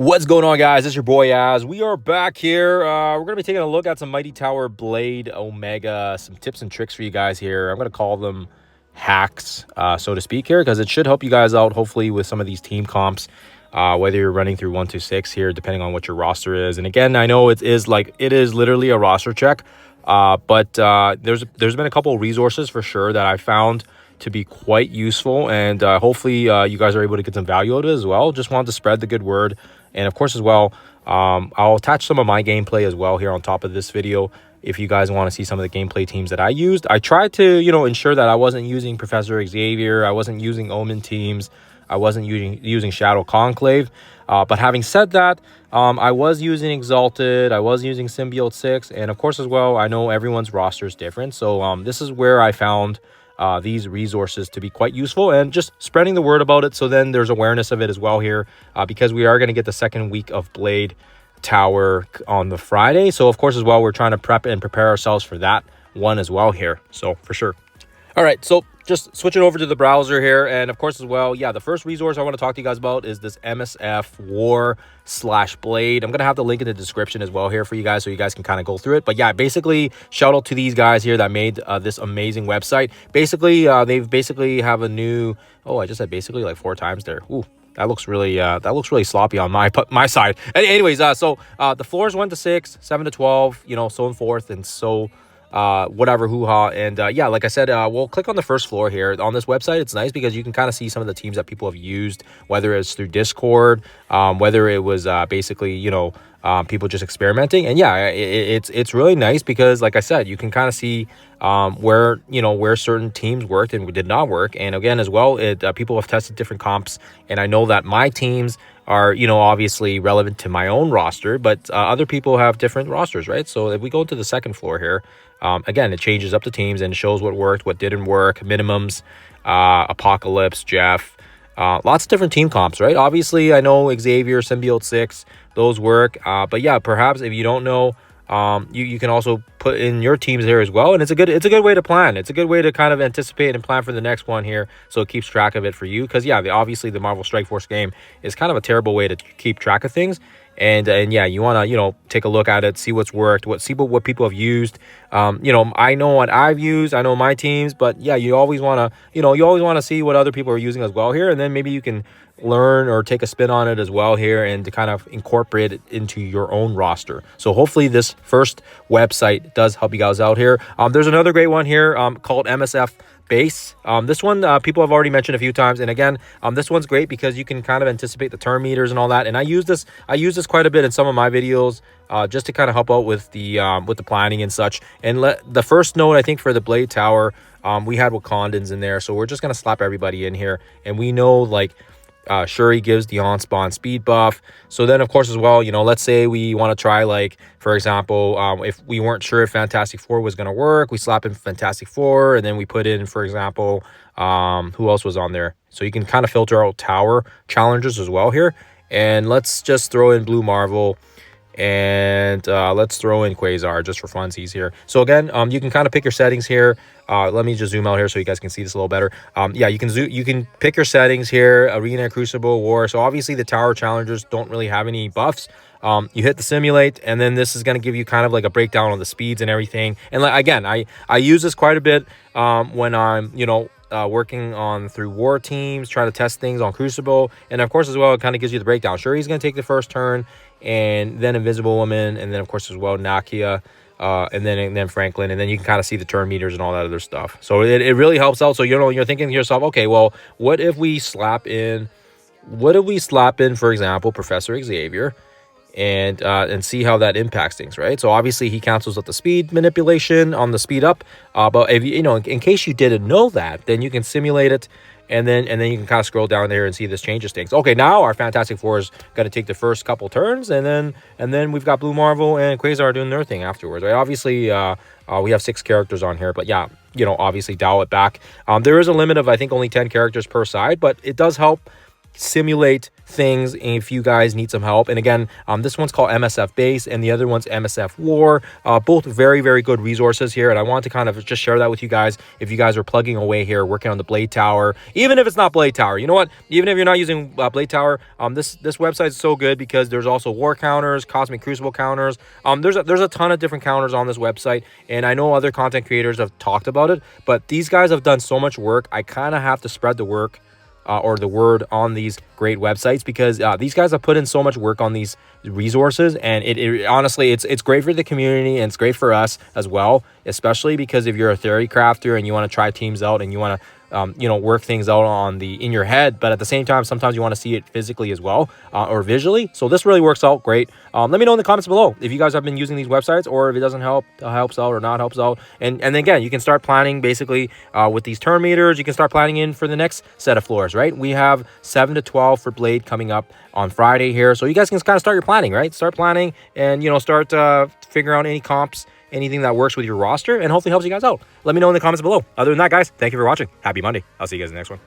What's going on, guys? It's your boy Az. We are back here. We're going to be taking a look at some Mighty Tower Blade Omega, some tips and tricks for you guys here. I'm going to call them hacks, so to speak, here, because it should help you guys out, hopefully, with some of these team comps, whether you're running through 1 to 6 here, depending on what your roster is. And again, I know it is literally a roster check, but there's been a couple of resources for sure that I found to be quite useful, and hopefully you guys are able to get some value out of it as well. Just wanted to spread the good word. And of course as well, I'll attach some of my gameplay as well here on top of this video if you guys want to see some of the gameplay teams that I used. I tried to, ensure that I wasn't using Professor Xavier, I wasn't using Omen teams, I wasn't using Shadow Conclave. But having said that, I was using Exalted, I was using Symbiote 6, and of course as well, I know everyone's roster is different. So this is where I found these resources to be quite useful, and just spreading the word about it, so then there's awareness of it as well here, because we are going to get the second week of Blade Tower on the Friday. So of course as well, we're trying to prep and prepare ourselves for that one as well here, so for sure. All right, so just switching over to the browser here, and of course as well, yeah, the first resource I want to talk to you guys about is this MSF War/Blade. I'm gonna have the link in the description as well here for you guys, so you guys can kind of go through it. But yeah, basically shout out to these guys here that made this amazing website. Basically they've have a new, oh, I just said basically like 4 times there. Ooh, that looks really sloppy on my side. Anyways, so the floors 1 to 6, 7 to 12, so and forth, and so whatever, hoo-ha. And yeah, like I said, we'll click on the first floor here on this website. It's nice because you can kind of see some of the teams that people have used, whether it's through Discord, whether it was basically people just experimenting. And yeah, it's really nice because, like I said, you can kind of see where certain teams worked and did not work. And again as well, people have tested different comps, and I know that my teams are obviously relevant to my own roster, but other people have different rosters, right? So if we go to the second floor here, again, it changes up the teams and shows what worked, what didn't work, minimums, Apocalypse, Jeff, lots of different team comps, right? Obviously, I know Xavier, Symbiote 6, those work, but yeah, perhaps if you don't know, you can also put in your teams there as well, and it's a good way to plan. It's a good way to kind of anticipate and plan for the next one here, so it keeps track of it for you. Because yeah, obviously the Marvel Strike Force game is kind of a terrible way to keep track of things, and yeah, you want to take a look at it, see what's worked, see what people have used. I know what I've used, I know my teams, but yeah, you always want to see what other people are using as well here, and then maybe you can learn or take a spin on it as well here, and to kind of incorporate it into your own roster. So hopefully this first website does help you guys out here. There's another great one here called MSF Base. This one people have already mentioned a few times, and again, this one's great because you can kind of anticipate the turn meters and all that. And I use this quite a bit in some of my videos, just to kind of help out with the planning and such. And the first note, I think, for the Blade Tower, we had Wakandans in there, so we're just gonna slap everybody in here, and we know, like, Shuri gives the on-spawn speed buff. So then, of course, as well, let's say we want to try, like, for example, if we weren't sure if Fantastic Four was going to work, we slap in Fantastic Four, and then we put in, for example, who else was on there? So you can kind of filter out tower challengers as well here. And let's just throw in Blue Marvel, and let's throw in Quasar just for funsies here. So again, you can kind of pick your settings here. Let me just zoom out here so you guys can see this a little better. Yeah, you can pick your settings here: Arena, Crucible, War. So obviously the tower challengers don't really have any buffs. You hit the simulate, and then this is going to give you kind of like a breakdown on the speeds and everything. And again, I use this quite a bit when I'm working on through war teams, trying to test things on Crucible. And of course as well, it kind of gives you the breakdown. Sure, he's going to take the first turn, and then Invisible Woman, and then of course as well Nakia, and then Franklin, and then you can kind of see the turn meters and all that other stuff. So it really helps out. So you're thinking to yourself, okay, well, what if we slap in, for example, Professor Xavier, and see how that impacts things, right? So obviously he cancels out the speed manipulation on the speed up, but if in case you didn't know that, then you can simulate it, and then you can kind of scroll down there and see this changes things. Okay, now our Fantastic Four is going to take the first couple turns, and then we've got Blue Marvel and Quasar doing their thing afterwards, right? Obviously we have 6 characters on here, but yeah, obviously dial it back. There is a limit of, I think, only 10 characters per side, but it does help simulate things if you guys need some help. And again, this one's called MSF Base and the other one's MSF War. Both very, very good resources here. And I want to kind of just share that with you guys. If you guys are plugging away here, working on the Blade Tower, even if it's not Blade Tower, you know what? Even if you're not using Blade Tower, this website is so good because there's also war counters, Cosmic Crucible counters. There's a ton of different counters on this website. And I know other content creators have talked about it, but these guys have done so much work. I kind of have to spread the work or the word on these great websites because these guys have put in so much work on these resources, and it honestly it's great for the community and it's great for us as well, especially because if you're a theory crafter and you want to try teams out and you want to work things out in your head, but at the same time, sometimes you want to see it physically as well, or visually. So this really works out great. Let me know in the comments below if you guys have been using these websites or if it doesn't helps out or not helps out. And then again, you can start planning basically with these turn meters. You can start planning in for the next set of floors, right? We have 7 to 12 for Blade coming up on Friday here. So you guys can kind of start your planning, right? Start planning and, start figuring out any comps, anything that works with your roster, and hopefully helps you guys out. Let me know in the comments below. Other than that, guys, thank you for watching. Happy Monday. I'll see you guys in the next one.